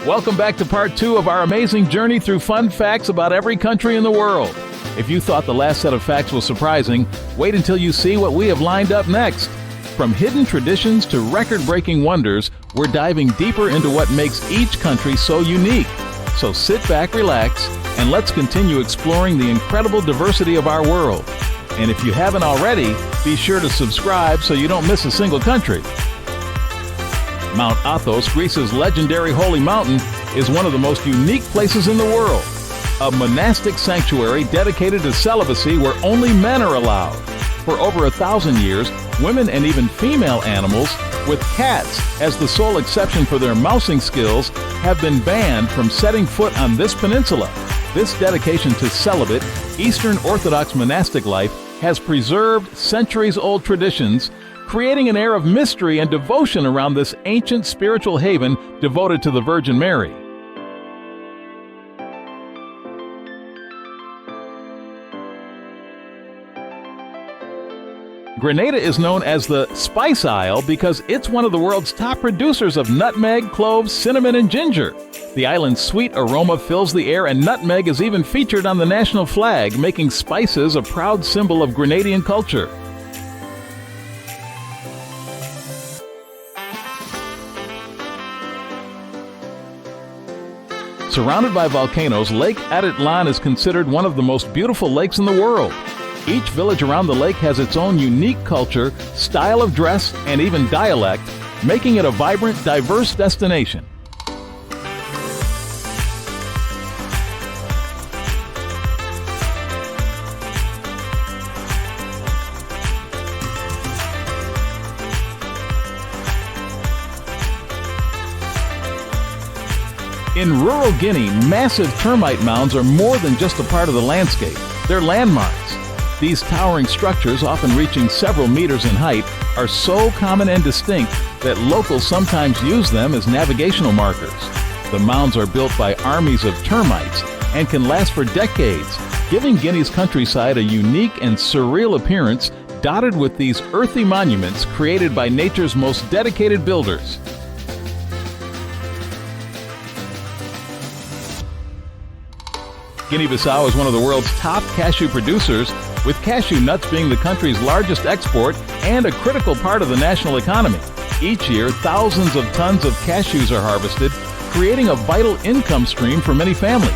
Welcome back to part 2 of our amazing journey through fun facts about every country in the world. If you thought the last set of facts was surprising, wait until you see what we have lined up next. From hidden traditions to record-breaking wonders, we're diving deeper into what makes each country so unique. So sit back, relax, and let's continue exploring the incredible diversity of our world. And if you haven't already, be sure to subscribe so you don't miss a single country. Mount Athos, Greece's legendary holy mountain, is one of the most unique places in the world. A monastic sanctuary dedicated to celibacy where only men are allowed. For over 1,000 years, women and even female animals, with cats as the sole exception for their mousing skills, have been banned from setting foot on this peninsula. This dedication to celibate, Eastern Orthodox monastic life has preserved centuries-old traditions, creating an air of mystery and devotion around this ancient spiritual haven devoted to the Virgin Mary. Grenada is known as the Spice Isle because it's one of the world's top producers of nutmeg, cloves, cinnamon, and ginger. The island's sweet aroma fills the air, and nutmeg is even featured on the national flag, making spices a proud symbol of Grenadian culture. Surrounded by volcanoes, Lake Atitlan is considered one of the most beautiful lakes in the world. Each village around the lake has its own unique culture, style of dress, and even dialect, making it a vibrant, diverse destination. In rural Guinea, massive termite mounds are more than just a part of the landscape. They're landmarks. These towering structures, often reaching several meters in height, are so common and distinct that locals sometimes use them as navigational markers. The mounds are built by armies of termites and can last for decades, giving Guinea's countryside a unique and surreal appearance, dotted with these earthy monuments created by nature's most dedicated builders. Guinea-Bissau is one of the world's top cashew producers, with cashew nuts being the country's largest export and a critical part of the national economy. Each year, thousands of tons of cashews are harvested, creating a vital income stream for many families.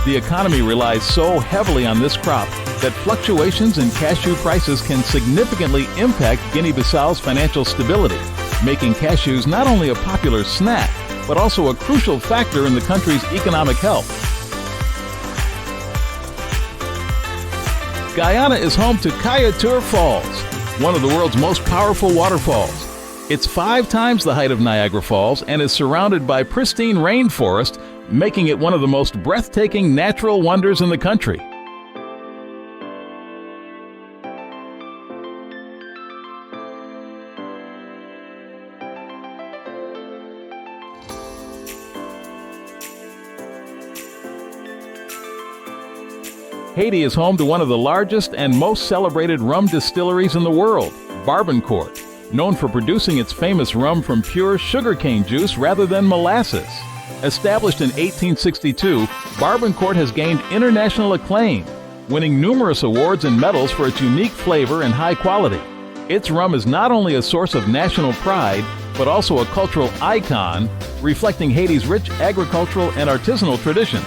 The economy relies so heavily on this crop that fluctuations in cashew prices can significantly impact Guinea-Bissau's financial stability, making cashews not only a popular snack, but also a crucial factor in the country's economic health. Guyana is home to Kayatur Falls, one of the world's most powerful waterfalls. It's 5 times the height of Niagara Falls and is surrounded by pristine rainforest, making it one of the most breathtaking natural wonders in the country. Haiti is home to one of the largest and most celebrated rum distilleries in the world, Barbancourt, known for producing its famous rum from pure sugarcane juice rather than molasses. Established in 1862, Barbancourt has gained international acclaim, winning numerous awards and medals for its unique flavor and high quality. Its rum is not only a source of national pride, but also a cultural icon, reflecting Haiti's rich agricultural and artisanal traditions.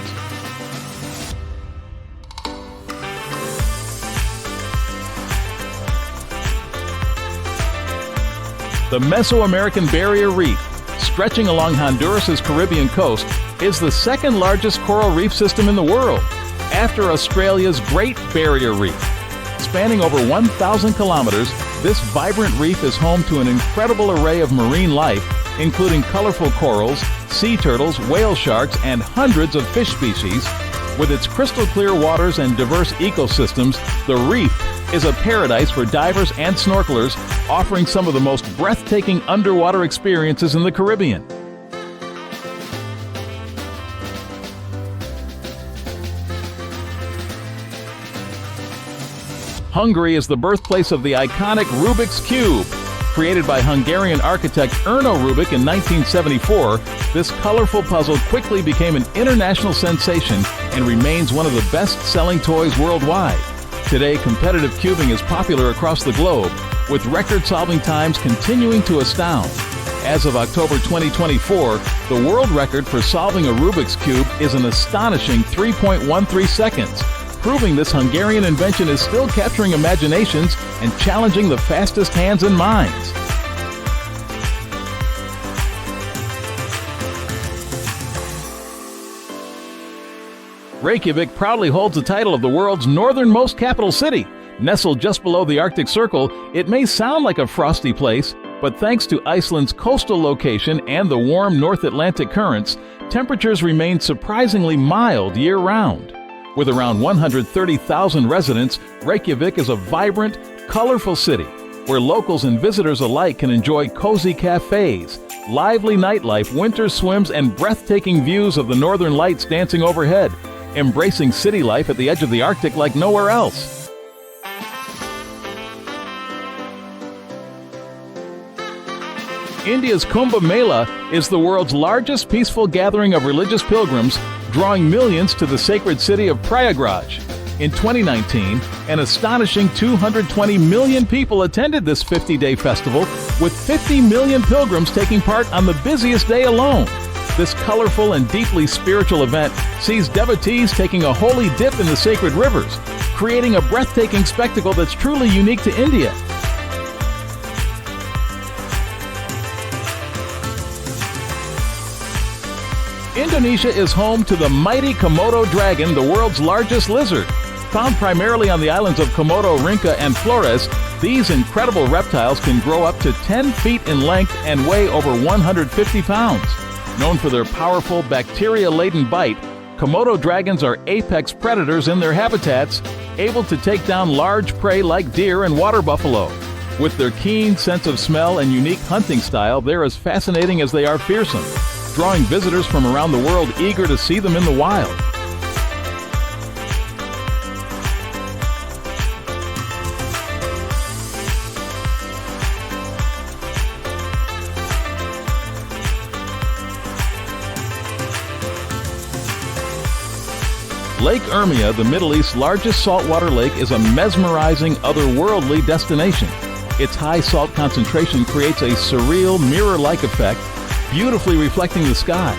The Mesoamerican Barrier Reef, stretching along Honduras's Caribbean coast, is the second largest coral reef system in the world, after Australia's Great Barrier Reef. Spanning over 1,000 kilometers, this vibrant reef is home to an incredible array of marine life, including colorful corals, sea turtles, whale sharks, and hundreds of fish species. With its crystal clear waters and diverse ecosystems, the reef is a paradise for divers and snorkelers, offering some of the most breathtaking underwater experiences in the Caribbean. Hungary is the birthplace of the iconic Rubik's Cube. Created by Hungarian architect Erno Rubik in 1974, this colorful puzzle quickly became an international sensation and remains one of the best-selling toys worldwide. Today, competitive cubing is popular across the globe, with record-solving times continuing to astound. As of October 2024, the world record for solving a Rubik's Cube is an astonishing 3.13 seconds, proving this Hungarian invention is still capturing imaginations and challenging the fastest hands and minds. Reykjavik proudly holds the title of the world's northernmost capital city. Nestled just below the Arctic Circle, it may sound like a frosty place, but thanks to Iceland's coastal location and the warm North Atlantic currents, temperatures remain surprisingly mild year-round. With around 130,000 residents, Reykjavik is a vibrant, colorful city where locals and visitors alike can enjoy cozy cafes, lively nightlife, winter swims, and breathtaking views of the northern lights dancing overhead, embracing city life at the edge of the Arctic like nowhere else. India's Kumbh Mela is the world's largest peaceful gathering of religious pilgrims, drawing millions to the sacred city of Prayagraj. In 2019, an astonishing 220 million people attended this 50-day festival, with 50 million pilgrims taking part on the busiest day alone. This colorful and deeply spiritual event sees devotees taking a holy dip in the sacred rivers, creating a breathtaking spectacle that's truly unique to India. Indonesia is home to the mighty Komodo dragon, the world's largest lizard. Found primarily on the islands of Komodo, Rinca, and Flores, these incredible reptiles can grow up to 10 feet in length and weigh over 150 pounds. Known for their powerful, bacteria-laden bite, Komodo dragons are apex predators in their habitats, able to take down large prey like deer and water buffalo. With their keen sense of smell and unique hunting style, they're as fascinating as they are fearsome, drawing visitors from around the world eager to see them in the wild. Lake Urmia, the Middle East's largest saltwater lake, is a mesmerizing, otherworldly destination. Its high salt concentration creates a surreal, mirror-like effect, beautifully reflecting the sky.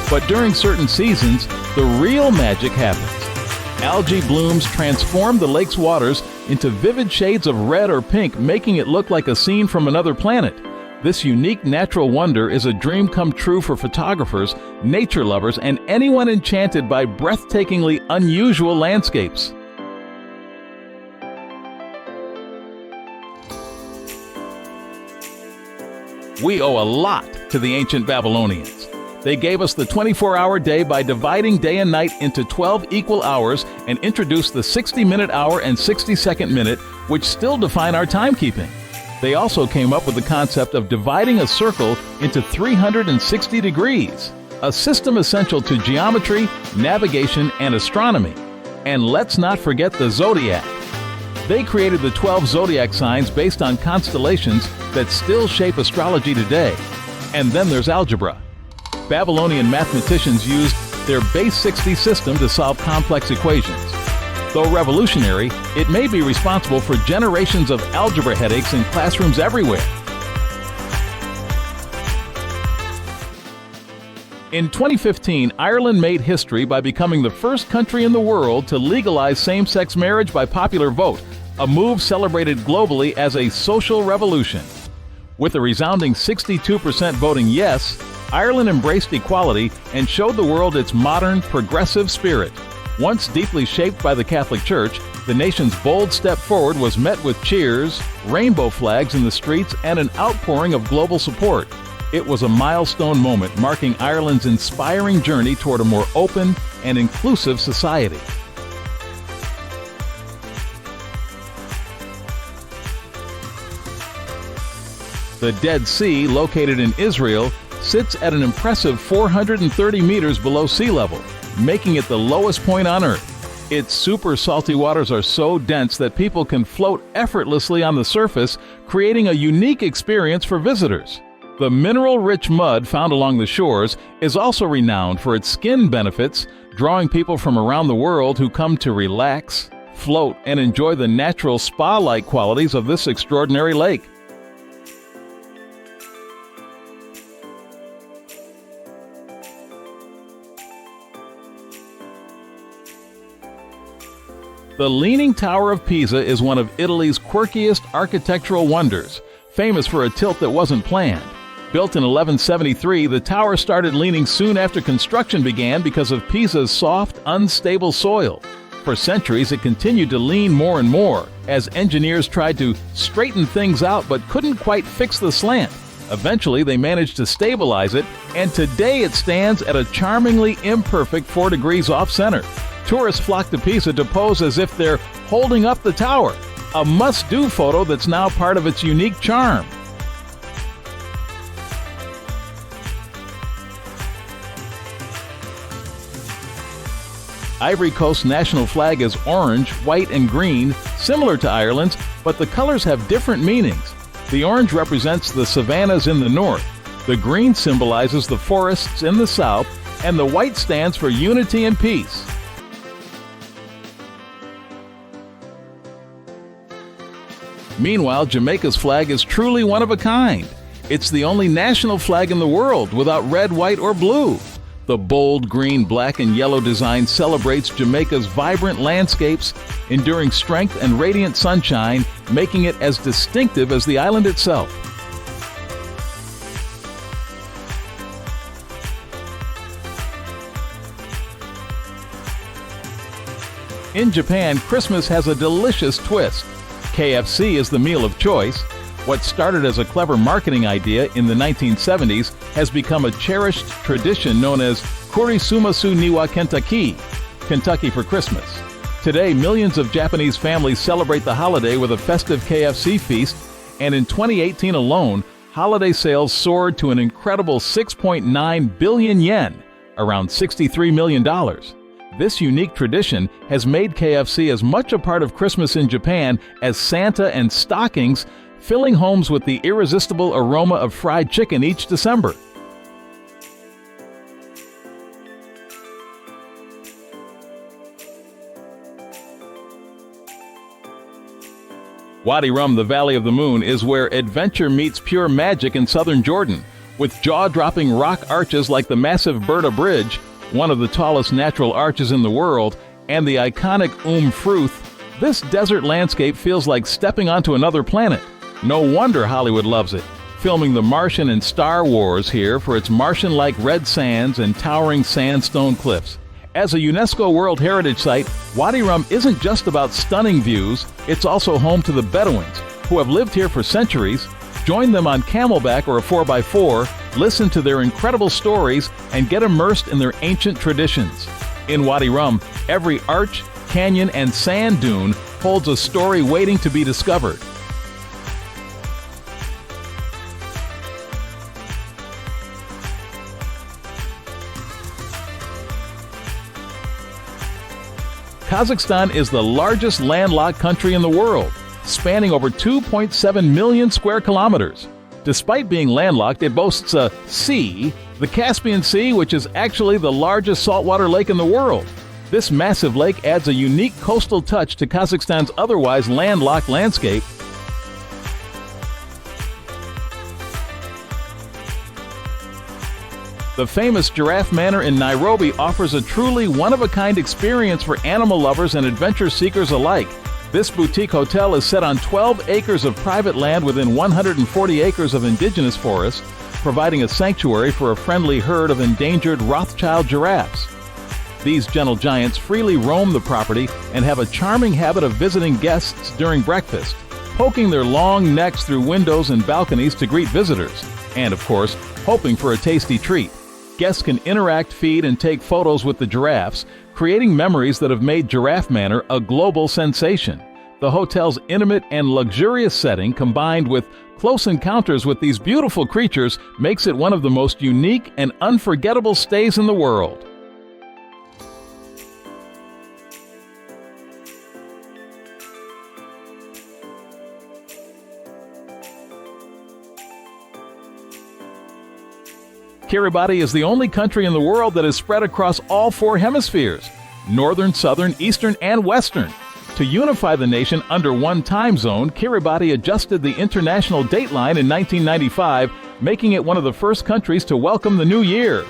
But during certain seasons, the real magic happens. Algae blooms transform the lake's waters into vivid shades of red or pink, making it look like a scene from another planet. This unique natural wonder is a dream come true for photographers, nature lovers, and anyone enchanted by breathtakingly unusual landscapes. We owe a lot to the ancient Babylonians. They gave us the 24-hour day by dividing day and night into 12 equal hours and introduced the 60-minute hour and 60-second minute, which still define our timekeeping. They also came up with the concept of dividing a circle into 360 degrees, a system essential to geometry, navigation, and astronomy. And let's not forget the zodiac. They created the 12 zodiac signs based on constellations that still shape astrology today. And then there's algebra. Babylonian mathematicians used their base 60 system to solve complex equations. Though revolutionary, it may be responsible for generations of algebra headaches in classrooms everywhere. In 2015, Ireland made history by becoming the first country in the world to legalize same-sex marriage by popular vote, a move celebrated globally as a social revolution. With a resounding 62% voting yes, Ireland embraced equality and showed the world its modern, progressive spirit. Once deeply shaped by the Catholic Church, the nation's bold step forward was met with cheers, rainbow flags in the streets, and an outpouring of global support. It was a milestone moment marking Ireland's inspiring journey toward a more open and inclusive society. The Dead Sea, located in Israel, sits at an impressive 430 meters below sea level, making it the lowest point on Earth. Its super salty waters are so dense that people can float effortlessly on the surface, creating a unique experience for visitors. The mineral-rich mud found along the shores is also renowned for its skin benefits, drawing people from around the world who come to relax, float, and enjoy the natural spa-like qualities of this extraordinary lake. The Leaning Tower of Pisa is one of Italy's quirkiest architectural wonders, famous for a tilt that wasn't planned. Built in 1173, the tower started leaning soon after construction began because of Pisa's soft, unstable soil. For centuries, it continued to lean more and more as engineers tried to straighten things out but couldn't quite fix the slant. Eventually, they managed to stabilize it, and today it stands at a charmingly imperfect 4 degrees off-center. Tourists flock to Pisa to pose as if they're holding up the tower, a must-do photo that's now part of its unique charm. Ivory Coast's national flag is orange, white, and green, similar to Ireland's, but the colors have different meanings. The orange represents the savannas in the north, the green symbolizes the forests in the south, and the white stands for unity and peace. Meanwhile, Jamaica's flag is truly one of a kind. It's the only national flag in the world without red, white, or blue. The bold green, black, and yellow design celebrates Jamaica's vibrant landscapes, enduring strength and radiant sunshine, making it as distinctive as the island itself. In Japan, Christmas has a delicious twist. KFC is the meal of choice. What started as a clever marketing idea in the 1970s has become a cherished tradition known as Kurisumasu Niwa Kentucky, Kentucky for Christmas. Today, millions of Japanese families celebrate the holiday with a festive KFC feast, and in 2018 alone, holiday sales soared to an incredible 6.9 billion yen, around $63 million. This unique tradition has made KFC as much a part of Christmas in Japan as Santa and stockings, filling homes with the irresistible aroma of fried chicken each December. Wadi Rum, the Valley of the Moon, is where adventure meets pure magic in southern Jordan. With jaw-dropping rock arches like the massive Berta Bridge, one of the tallest natural arches in the world, and the iconic Fruth, this desert landscape feels like stepping onto another planet. No wonder Hollywood loves it, filming The Martian and Star Wars here for its Martian-like red sands and towering sandstone cliffs. As a UNESCO World Heritage Site, Wadi Rum isn't just about stunning views, it's also home to the Bedouins, who have lived here for centuries. Join them on camelback or a 4x4, listen to their incredible stories, and get immersed in their ancient traditions. In Wadi Rum, every arch, canyon, and sand dune holds a story waiting to be discovered. Kazakhstan is the largest landlocked country in the world, spanning over 2.7 million square kilometers. Despite being landlocked, it boasts a sea, the Caspian Sea, which is actually the largest saltwater lake in the world. This massive lake adds a unique coastal touch to Kazakhstan's otherwise landlocked landscape. The famous Giraffe Manor in Nairobi offers a truly one-of-a-kind experience for animal lovers and adventure seekers alike. This boutique hotel is set on 12 acres of private land within 140 acres of indigenous forest, providing a sanctuary for a friendly herd of endangered Rothschild giraffes. These gentle giants freely roam the property and have a charming habit of visiting guests during breakfast, poking their long necks through windows and balconies to greet visitors, and, of course, hoping for a tasty treat. Guests can interact, feed, and take photos with the giraffes, creating memories that have made Giraffe Manor a global sensation. The hotel's intimate and luxurious setting, combined with close encounters with these beautiful creatures, makes it one of the most unique and unforgettable stays in the world. Kiribati is the only country in the world that is spread across all 4 hemispheres: northern, southern, eastern, and western. To unify the nation under one time zone, Kiribati adjusted the international dateline in 1995, making it one of the first countries to welcome the new year.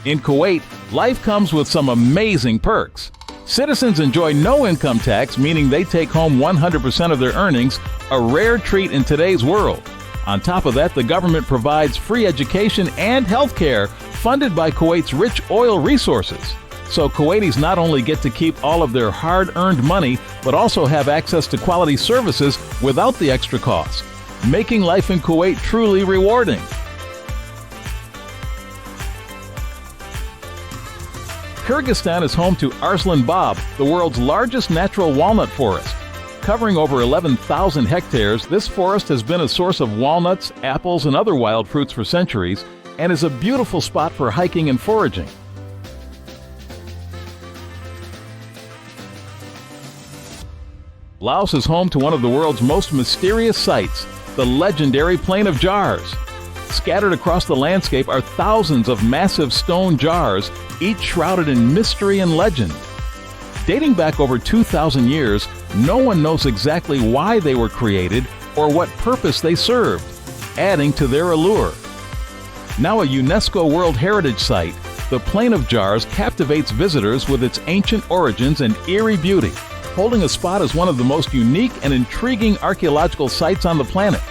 In Kuwait, life comes with some amazing perks. Citizens enjoy no income tax, meaning they take home 100% of their earnings, a rare treat in today's world. On top of that, the government provides free education and health care funded by Kuwait's rich oil resources. So Kuwaitis not only get to keep all of their hard-earned money, but also have access to quality services without the extra cost, making life in Kuwait truly rewarding. Kyrgyzstan is home to Arslan Bab, the world's largest natural walnut forest. Covering over 11,000 hectares, this forest has been a source of walnuts, apples, and other wild fruits for centuries, and is a beautiful spot for hiking and foraging. Laos is home to one of the world's most mysterious sights, the legendary Plain of Jars. Scattered across the landscape are thousands of massive stone jars, each shrouded in mystery and legend. Dating back over 2,000 years, no one knows exactly why they were created or what purpose they served, adding to their allure. Now a UNESCO World Heritage Site, the Plain of Jars captivates visitors with its ancient origins and eerie beauty, holding a spot as one of the most unique and intriguing archaeological sites on the planet.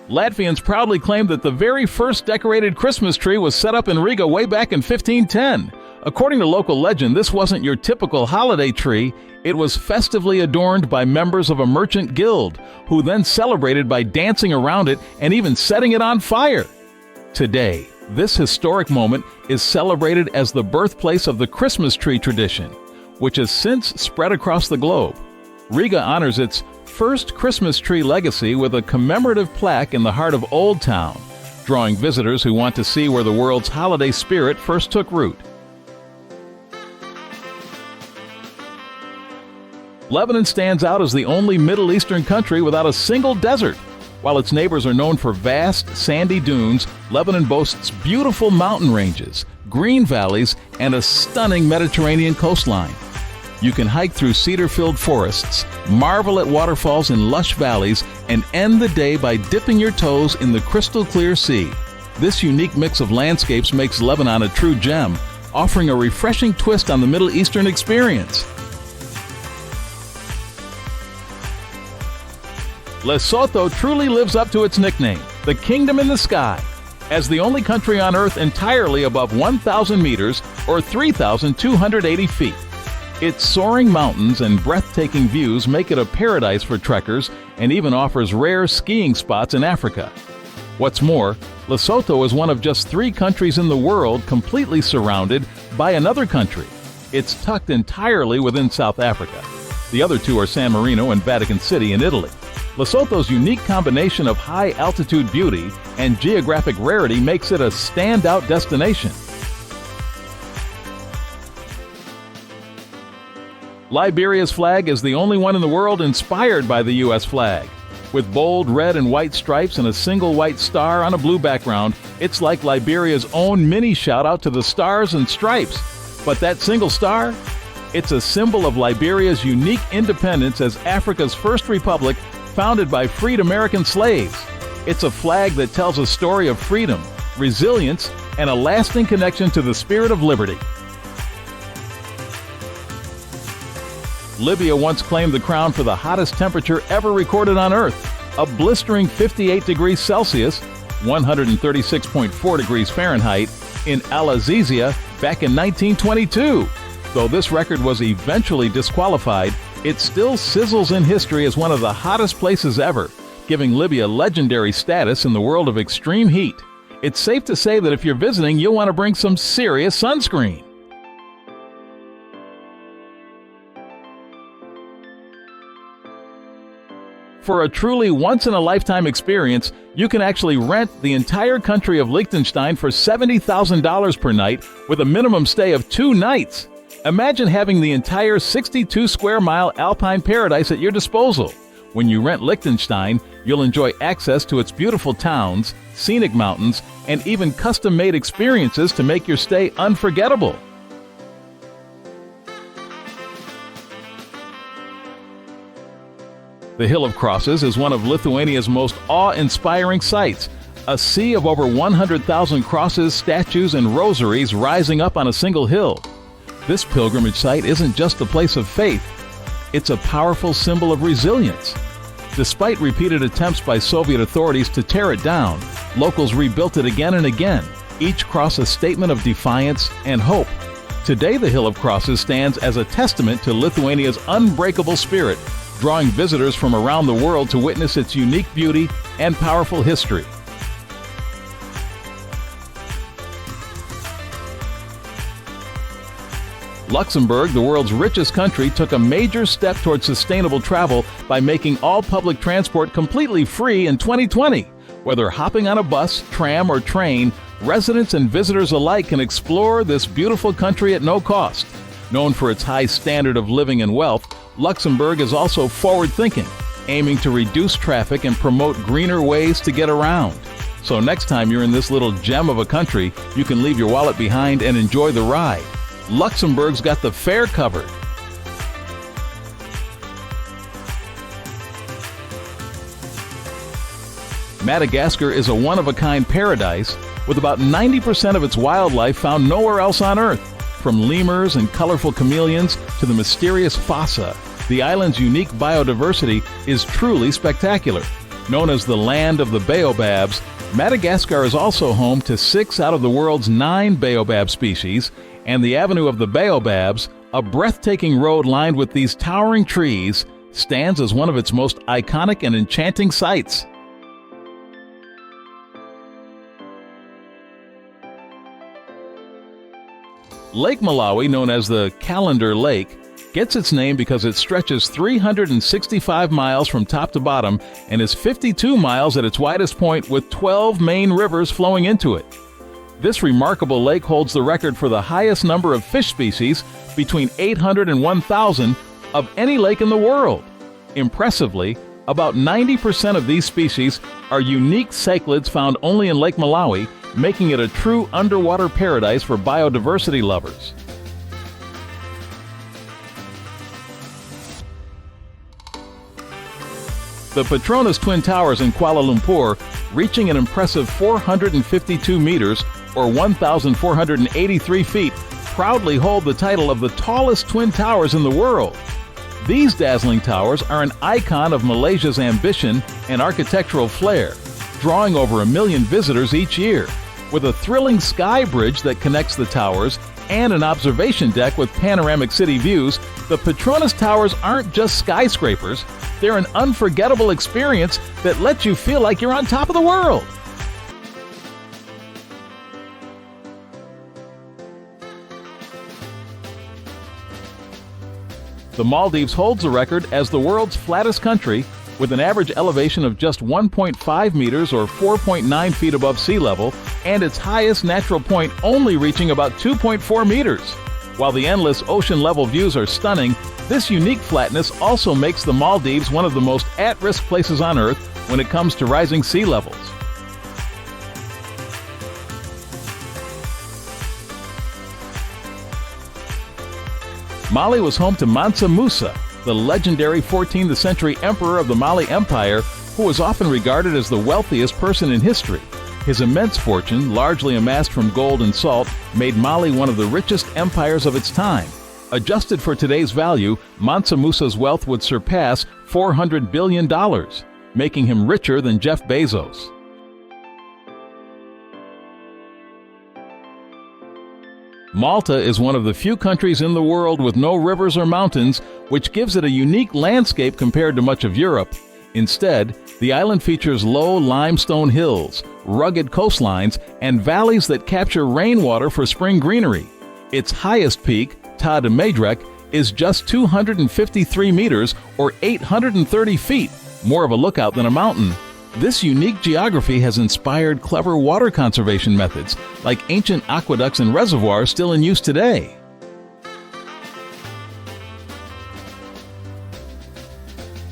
Latvians proudly claim that the very first decorated Christmas tree was set up in Riga way back in 1510. According to local legend, this wasn't your typical holiday tree. It was festively adorned by members of a merchant guild, who then celebrated by dancing around it and even setting it on fire. Today, this historic moment is celebrated as the birthplace of the Christmas tree tradition, which has since spread across the globe. Riga honors its first Christmas tree legacy with a commemorative plaque in the heart of Old Town, drawing visitors who want to see where the world's holiday spirit first took root. Lebanon stands out as the only Middle Eastern country without a single desert. While its neighbors are known for vast, sandy dunes, Lebanon boasts beautiful mountain ranges, green valleys, and a stunning Mediterranean coastline. You can hike through cedar-filled forests, marvel at waterfalls in lush valleys, and end the day by dipping your toes in the crystal-clear sea. This unique mix of landscapes makes Lebanon a true gem, offering a refreshing twist on the Middle Eastern experience. Lesotho truly lives up to its nickname, the Kingdom in the Sky. As the only country on Earth entirely above 1,000 meters or 3,280 feet. Its soaring mountains and breathtaking views make it a paradise for trekkers and even offers rare skiing spots in Africa. What's more, Lesotho is one of just 3 countries in the world completely surrounded by another country. It's tucked entirely within South Africa. The other 2 are San Marino and Vatican City in Italy. Lesotho's unique combination of high-altitude beauty and geographic rarity makes it a standout destination. Liberia's flag is the only one in the world inspired by the U.S. flag. With bold red and white stripes and a single white star on a blue background, it's like Liberia's own mini shout-out to the stars and stripes. But that single star? It's a symbol of Liberia's unique independence as Africa's first republic, founded by freed American slaves. It's a flag that tells a story of freedom, resilience, and a lasting connection to the spirit of liberty. Libya once claimed the crown for the hottest temperature ever recorded on Earth, a blistering 58 degrees Celsius, 136.4 degrees Fahrenheit, in Al-Azizia back in 1922. Though this record was eventually disqualified, it still sizzles in history as one of the hottest places ever, giving Libya legendary status in the world of extreme heat. It's safe to say that if you're visiting, you'll want to bring some serious sunscreen. For a truly once-in-a-lifetime experience, you can actually rent the entire country of Liechtenstein for $70,000 per night with a minimum stay of 2 nights. Imagine having the entire 62-square-mile alpine paradise at your disposal. When you rent Liechtenstein, you'll enjoy access to its beautiful towns, scenic mountains, and even custom-made experiences to make your stay unforgettable. The Hill of Crosses is one of Lithuania's most awe-inspiring sights, a sea of over 100,000 crosses, statues, and rosaries rising up on a single hill. This pilgrimage site isn't just a place of faith, it's a powerful symbol of resilience. Despite repeated attempts by Soviet authorities to tear it down, locals rebuilt it again and again, each cross a statement of defiance and hope. Today, the Hill of Crosses stands as a testament to Lithuania's unbreakable spirit, drawing visitors from around the world to witness its unique beauty and powerful history. Luxembourg, the world's richest country, took a major step towards sustainable travel by making all public transport completely free in 2020. Whether hopping on a bus, tram, or train, residents and visitors alike can explore this beautiful country at no cost. Known for its high standard of living and wealth, Luxembourg is also forward-thinking, aiming to reduce traffic and promote greener ways to get around. So next time you're in this little gem of a country, you can leave your wallet behind and enjoy the ride. Luxembourg's got the fare covered. Madagascar is a one-of-a-kind paradise with about 90% of its wildlife found nowhere else on Earth. From lemurs and colorful chameleons to the mysterious fossa, the island's unique biodiversity is truly spectacular. Known as the land of the baobabs, Madagascar is also home to 6 out of the world's 9 baobab species, and the Avenue of the Baobabs, a breathtaking road lined with these towering trees, stands as one of its most iconic and enchanting sights. Lake Malawi, known as the Calendar Lake, gets its name because it stretches 365 miles from top to bottom and is 52 miles at its widest point with 12 main rivers flowing into it. This remarkable lake holds the record for the highest number of fish species, between 800 and 1,000, of any lake in the world. Impressively, about 90% of these species are unique cichlids found only in Lake Malawi, making it a true underwater paradise for biodiversity lovers. The Petronas Twin Towers in Kuala Lumpur, reaching an impressive 452 meters or 1,483 feet, proudly hold the title of the tallest twin towers in the world. These dazzling towers are an icon of Malaysia's ambition and architectural flair, drawing over 1 million visitors each year. With a thrilling sky bridge that connects the towers and an observation deck with panoramic city views, the Petronas Towers aren't just skyscrapers, they're an unforgettable experience that lets you feel like you're on top of the world. The Maldives holds the record as the world's flattest country, with an average elevation of just 1.5 meters or 4.9 feet above sea level, and its highest natural point only reaching about 2.4 meters. While the endless ocean-level views are stunning, this unique flatness also makes the Maldives one of the most at-risk places on Earth when it comes to rising sea levels. Mali was home to Mansa Musa, the legendary 14th century emperor of the Mali Empire, who was often regarded as the wealthiest person in history. His immense fortune, largely amassed from gold and salt, made Mali one of the richest empires of its time. Adjusted for today's value, Mansa Musa's wealth would surpass $400 billion, making him richer than Jeff Bezos. Malta is one of the few countries in the world with no rivers or mountains, which gives it a unique landscape compared to much of Europe. Instead, the island features low limestone hills, rugged coastlines, and valleys that capture rainwater for spring greenery. Its highest peak, Ta de Medrek, is just 253 meters or 830 feet, more of a lookout than a mountain. This unique geography has inspired clever water conservation methods, like ancient aqueducts and reservoirs still in use today.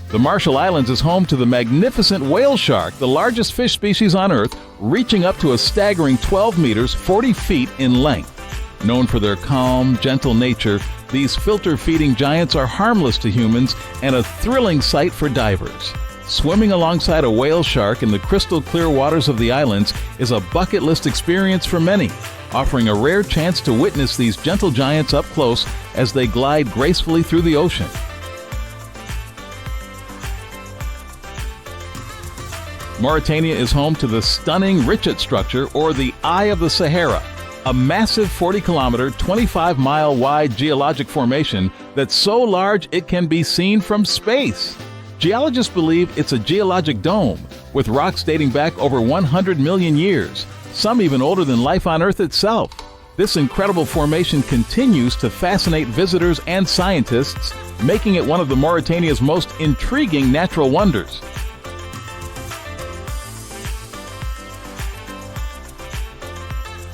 The Marshall Islands is home to the magnificent whale shark, the largest fish species on Earth, reaching up to a staggering 12 meters, 40 feet in length. Known for their calm, gentle nature, these filter-feeding giants are harmless to humans and a thrilling sight for divers. Swimming alongside a whale shark in the crystal-clear waters of the islands is a bucket list experience for many, offering a rare chance to witness these gentle giants up close as they glide gracefully through the ocean. Mauritania is home to the stunning Richet structure, or the Eye of the Sahara, a massive 40-kilometer, 25-mile wide geologic formation that's so large it can be seen from space. Geologists believe it's a geologic dome, with rocks dating back over 100 million years, some even older than life on Earth itself. This incredible formation continues to fascinate visitors and scientists, making it one of Mauritania's most intriguing natural wonders.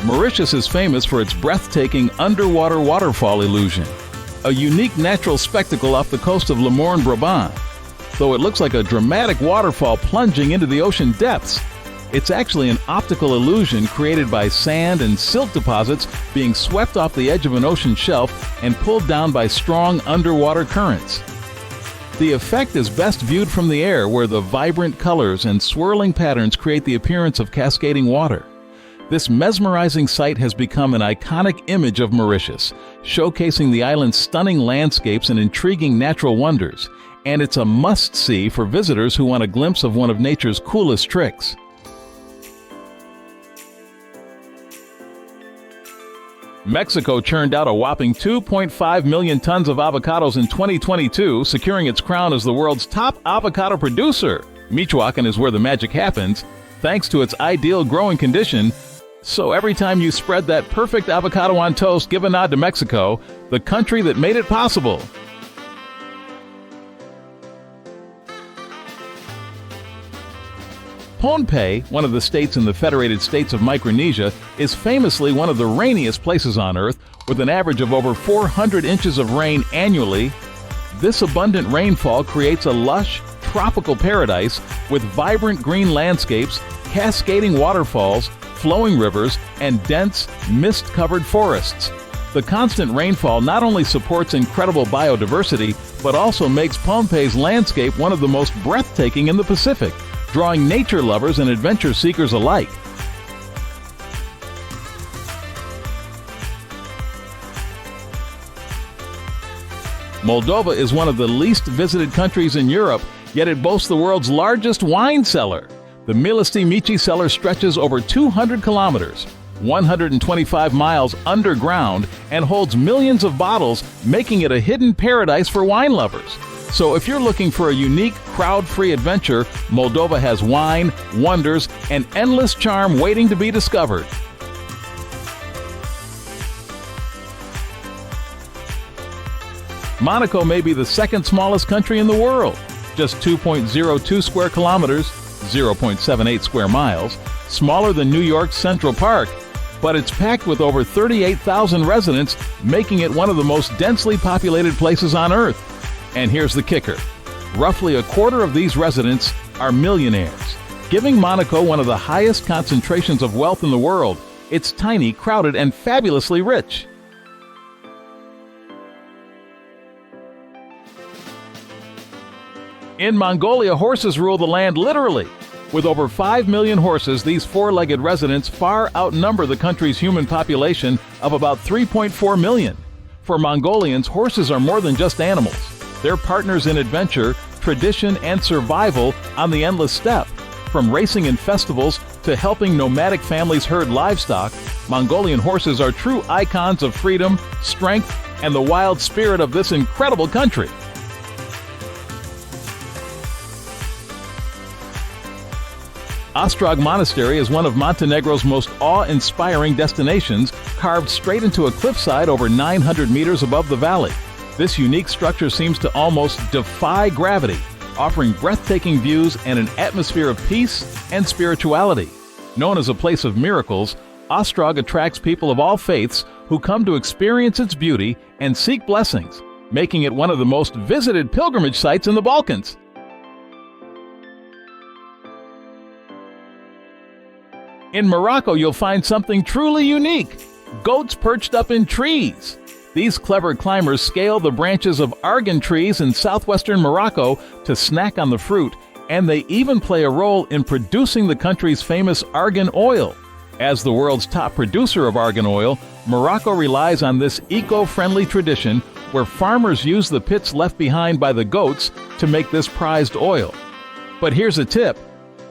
Mauritius is famous for its breathtaking underwater waterfall illusion, a unique natural spectacle off the coast of Le Morne, Brabant. Though it looks like a dramatic waterfall plunging into the ocean depths, it's actually an optical illusion created by sand and silt deposits being swept off the edge of an ocean shelf and pulled down by strong underwater currents. The effect is best viewed from the air, where the vibrant colors and swirling patterns create the appearance of cascading water. This mesmerizing sight has become an iconic image of Mauritius, showcasing the island's stunning landscapes and intriguing natural wonders, and it's a must-see for visitors who want a glimpse of one of nature's coolest tricks. Mexico churned out a whopping 2.5 million tons of avocados in 2022, securing its crown as the world's top avocado producer. Michoacan is where the magic happens, thanks to its ideal growing condition. So every time you spread that perfect avocado on toast, give a nod to Mexico, the country that made it possible. Pohnpei, one of the states in the Federated States of Micronesia, is famously one of the rainiest places on Earth, with an average of over 400 inches of rain annually. This abundant rainfall creates a lush, tropical paradise with vibrant green landscapes, cascading waterfalls, flowing rivers, and dense, mist-covered forests. The constant rainfall not only supports incredible biodiversity, but also makes Pohnpei's landscape one of the most breathtaking in the Pacific, drawing nature lovers and adventure seekers alike. Moldova is one of the least visited countries in Europe, yet it boasts the world's largest wine cellar. The Milosti Mici cellar stretches over 200 kilometers, 125 miles underground, and holds millions of bottles, making it a hidden paradise for wine lovers. So if you're looking for a unique, crowd-free adventure, Moldova has wine, wonders, and endless charm waiting to be discovered. Monaco may be the second smallest country in the world, just 2.02 square kilometers, 0.78 square miles, smaller than New York's Central Park, but it's packed with over 38,000 residents, making it one of the most densely populated places on Earth. And here's the kicker. Roughly a quarter of these residents are millionaires, giving Monaco one of the highest concentrations of wealth in the world. It's tiny, crowded, and fabulously rich. In Mongolia, horses rule the land literally. With over 5 million horses, these four-legged residents far outnumber the country's human population of about 3.4 million. For Mongolians, horses are more than just animals. They're partners in adventure, tradition, and survival on the endless steppe. From racing in festivals to helping nomadic families herd livestock, Mongolian horses are true icons of freedom, strength, and the wild spirit of this incredible country. Ostrog Monastery is one of Montenegro's most awe-inspiring destinations, carved straight into a cliffside over 900 meters above the valley. This unique structure seems to almost defy gravity, offering breathtaking views and an atmosphere of peace and spirituality. Known as a place of miracles, Ostrog attracts people of all faiths who come to experience its beauty and seek blessings, making it one of the most visited pilgrimage sites in the Balkans. In Morocco, you'll find something truly unique: goats perched up in trees. These clever climbers scale the branches of argan trees in southwestern Morocco to snack on the fruit, and they even play a role in producing the country's famous argan oil. As the world's top producer of argan oil, Morocco relies on this eco-friendly tradition where farmers use the pits left behind by the goats to make this prized oil. But here's a tip.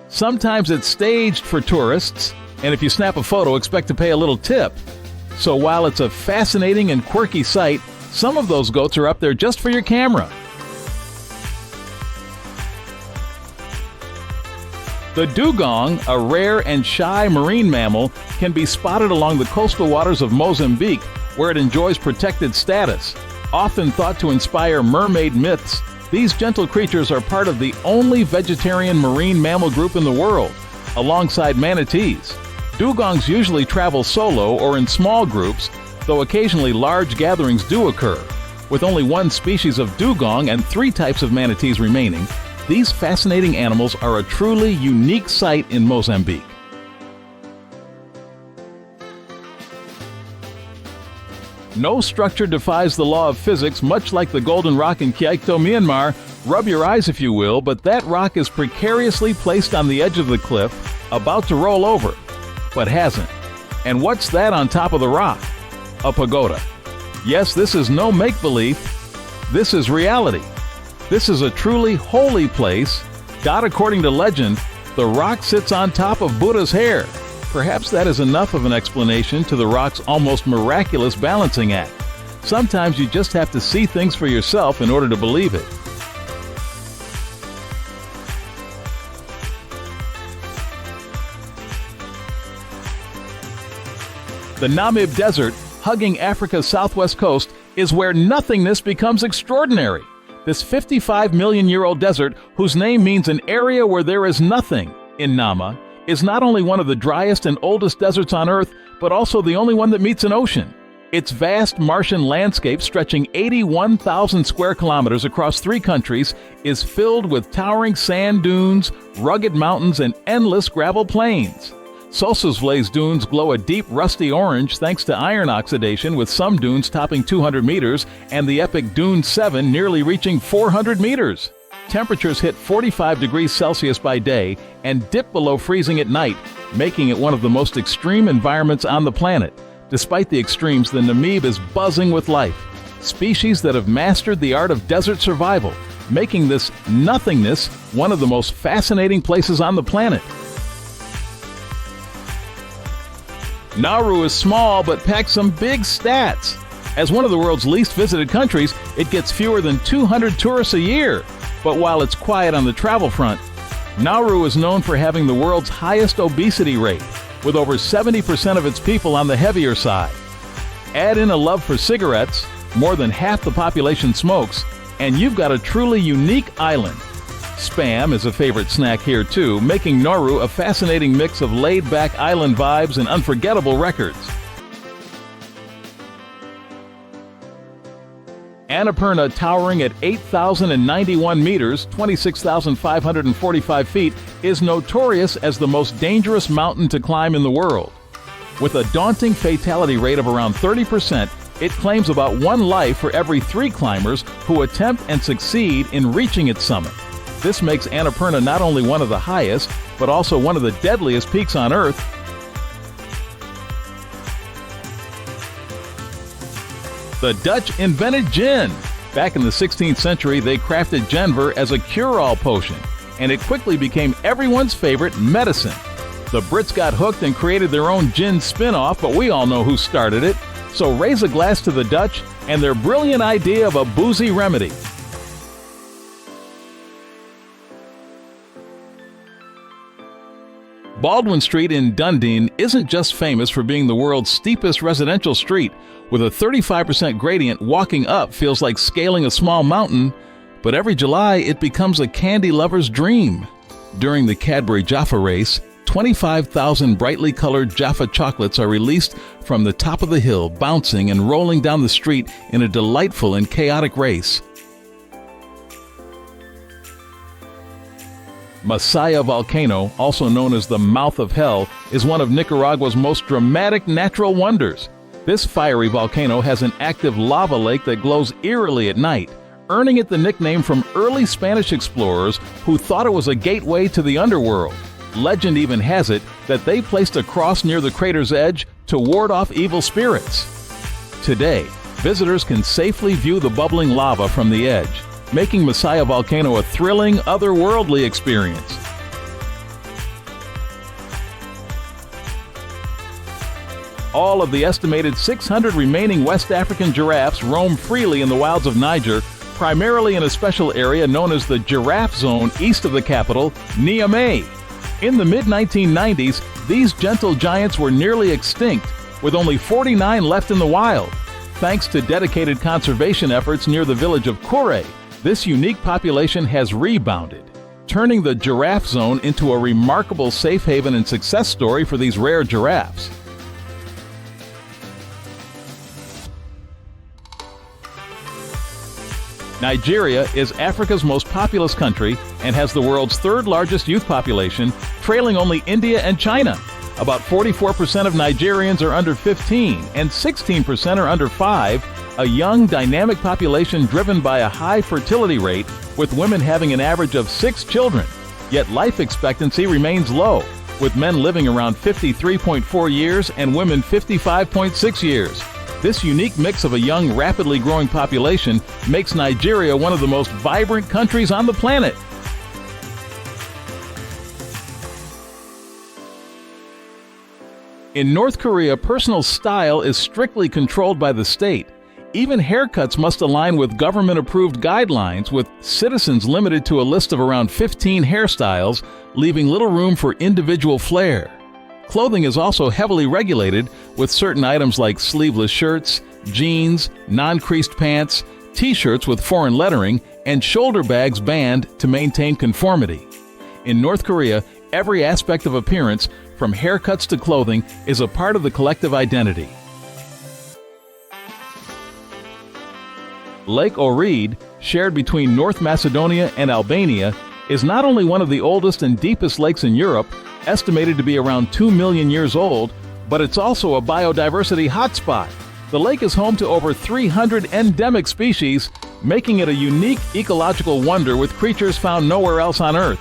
Sometimes it's staged for tourists, and if you snap a photo, expect to pay a little tip. So while it's a fascinating and quirky sight, some of those goats are up there just for your camera. The dugong, a rare and shy marine mammal, can be spotted along the coastal waters of Mozambique, where it enjoys protected status. Often thought to inspire mermaid myths, these gentle creatures are part of the only vegetarian marine mammal group in the world, alongside manatees. Dugongs usually travel solo or in small groups, though occasionally large gatherings do occur. With only one species of dugong and 3 types of manatees remaining, these fascinating animals are a truly unique sight in Mozambique. No structure defies the law of physics, much like the golden rock in Kyaikto, Myanmar. Rub your eyes if you will, but that rock is precariously placed on the edge of the cliff, about to roll over, but hasn't. And what's that on top of the rock? A pagoda. Yes, this is no make-believe. This is reality. This is a truly holy place. God, according to legend, the rock sits on top of Buddha's hair. Perhaps that is enough of an explanation to the rock's almost miraculous balancing act. Sometimes you just have to see things for yourself in order to believe it. The Namib Desert, hugging Africa's southwest coast, is where nothingness becomes extraordinary. This 55-million-year-old desert, whose name means an area where there is nothing in Nama, is not only one of the driest and oldest deserts on Earth, but also the only one that meets an ocean. Its vast Martian landscape, stretching 81,000 square kilometers across 3 countries, is filled with towering sand dunes, rugged mountains, and endless gravel plains. Sossusvlez dunes glow a deep rusty orange thanks to iron oxidation, with some dunes topping 200 meters and the epic Dune 7 nearly reaching 400 meters. Temperatures hit 45 degrees Celsius by day and dip below freezing at night, making it one of the most extreme environments on the planet. Despite the extremes, the Namib is buzzing with life. Species that have mastered the art of desert survival, making this nothingness one of the most fascinating places on the planet. Nauru is small but packs some big stats. As one of the world's least visited countries, it gets fewer than 200 tourists a year. But while it's quiet on the travel front, Nauru is known for having the world's highest obesity rate, with over 70% of its people on the heavier side. Add in a love for cigarettes, more than half the population smokes, and you've got a truly unique island. Spam is a favorite snack here too, making Nauru a fascinating mix of laid-back island vibes and unforgettable records. Annapurna, towering at 8,091 meters, 26,545 feet, is notorious as the most dangerous mountain to climb in the world. With a daunting fatality rate of around 30%, it claims about 1 life for every 3 climbers who attempt and succeed in reaching its summit. This makes Annapurna not only one of the highest, but also one of the deadliest peaks on Earth. The Dutch invented gin. Back in the 16th century, they crafted Genver as a cure-all potion, and it quickly became everyone's favorite medicine. The Brits got hooked and created their own gin spin-off, but we all know who started it. So raise a glass to the Dutch and their brilliant idea of a boozy remedy. Baldwin Street in Dunedin isn't just famous for being the world's steepest residential street. With a 35% gradient, walking up feels like scaling a small mountain, but every July it becomes a candy lover's dream. During the Cadbury Jaffa race, 25,000 brightly colored Jaffa chocolates are released from the top of the hill, bouncing and rolling down the street in a delightful and chaotic race. Masaya Volcano, also known as the Mouth of Hell, is one of Nicaragua's most dramatic natural wonders. This fiery volcano has an active lava lake that glows eerily at night, earning it the nickname from early Spanish explorers who thought it was a gateway to the underworld. Legend even has it that they placed a cross near the crater's edge to ward off evil spirits. Today, visitors can safely view the bubbling lava from the edge, making Masaya Volcano a thrilling, otherworldly experience. All of the estimated 600 remaining West African giraffes roam freely in the wilds of Niger, primarily in a special area known as the Giraffe Zone east of the capital, Niamey. In the mid-1990s, these gentle giants were nearly extinct, with only 49 left in the wild. Thanks to dedicated conservation efforts near the village of Kure, this unique population has rebounded, turning the Giraffe Zone into a remarkable safe haven and success story for these rare giraffes. Nigeria is Africa's most populous country and has the world's third largest youth population, trailing only India and China. About 44% of Nigerians are under 15 and 16% are under 5, a young, dynamic population driven by a high fertility rate, with women having an average of 6 children. Yet life expectancy remains low, with men living around 53.4 years and women 55.6 years. This unique mix of a young, rapidly growing population makes Nigeria one of the most vibrant countries on the planet. In North Korea, personal style is strictly controlled by the state. Even haircuts must align with government-approved guidelines, with citizens limited to a list of around 15 hairstyles, leaving little room for individual flair. Clothing is also heavily regulated, with certain items like sleeveless shirts, jeans, non-creased pants, t-shirts with foreign lettering, and shoulder bags banned to maintain conformity. In North Korea, every aspect of appearance, from haircuts to clothing, is a part of the collective identity. Lake Ohrid, shared between North Macedonia and Albania, is not only one of the oldest and deepest lakes in Europe, estimated to be around 2 million years old, but it's also a biodiversity hotspot. The lake is home to over 300 endemic species, making it a unique ecological wonder with creatures found nowhere else on Earth.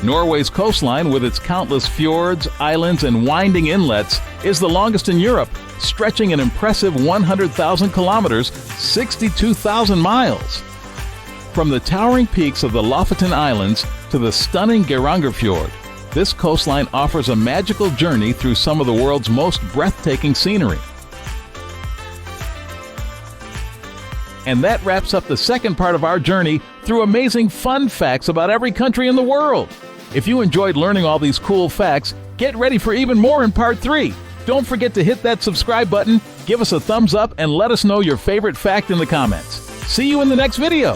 Norway's coastline, with its countless fjords, islands, and winding inlets, is the longest in Europe, stretching an impressive 100,000 kilometers, 62,000 miles. From the towering peaks of the Lofoten Islands to the stunning Geirangerfjord, this coastline offers a magical journey through some of the world's most breathtaking scenery. And that wraps up the second part of our journey through amazing fun facts about every country in the world. If you enjoyed learning all these cool facts, get ready for even more in part 3. Don't forget to hit that subscribe button, give us a thumbs up, and let us know your favorite fact in the comments. See you in the next video.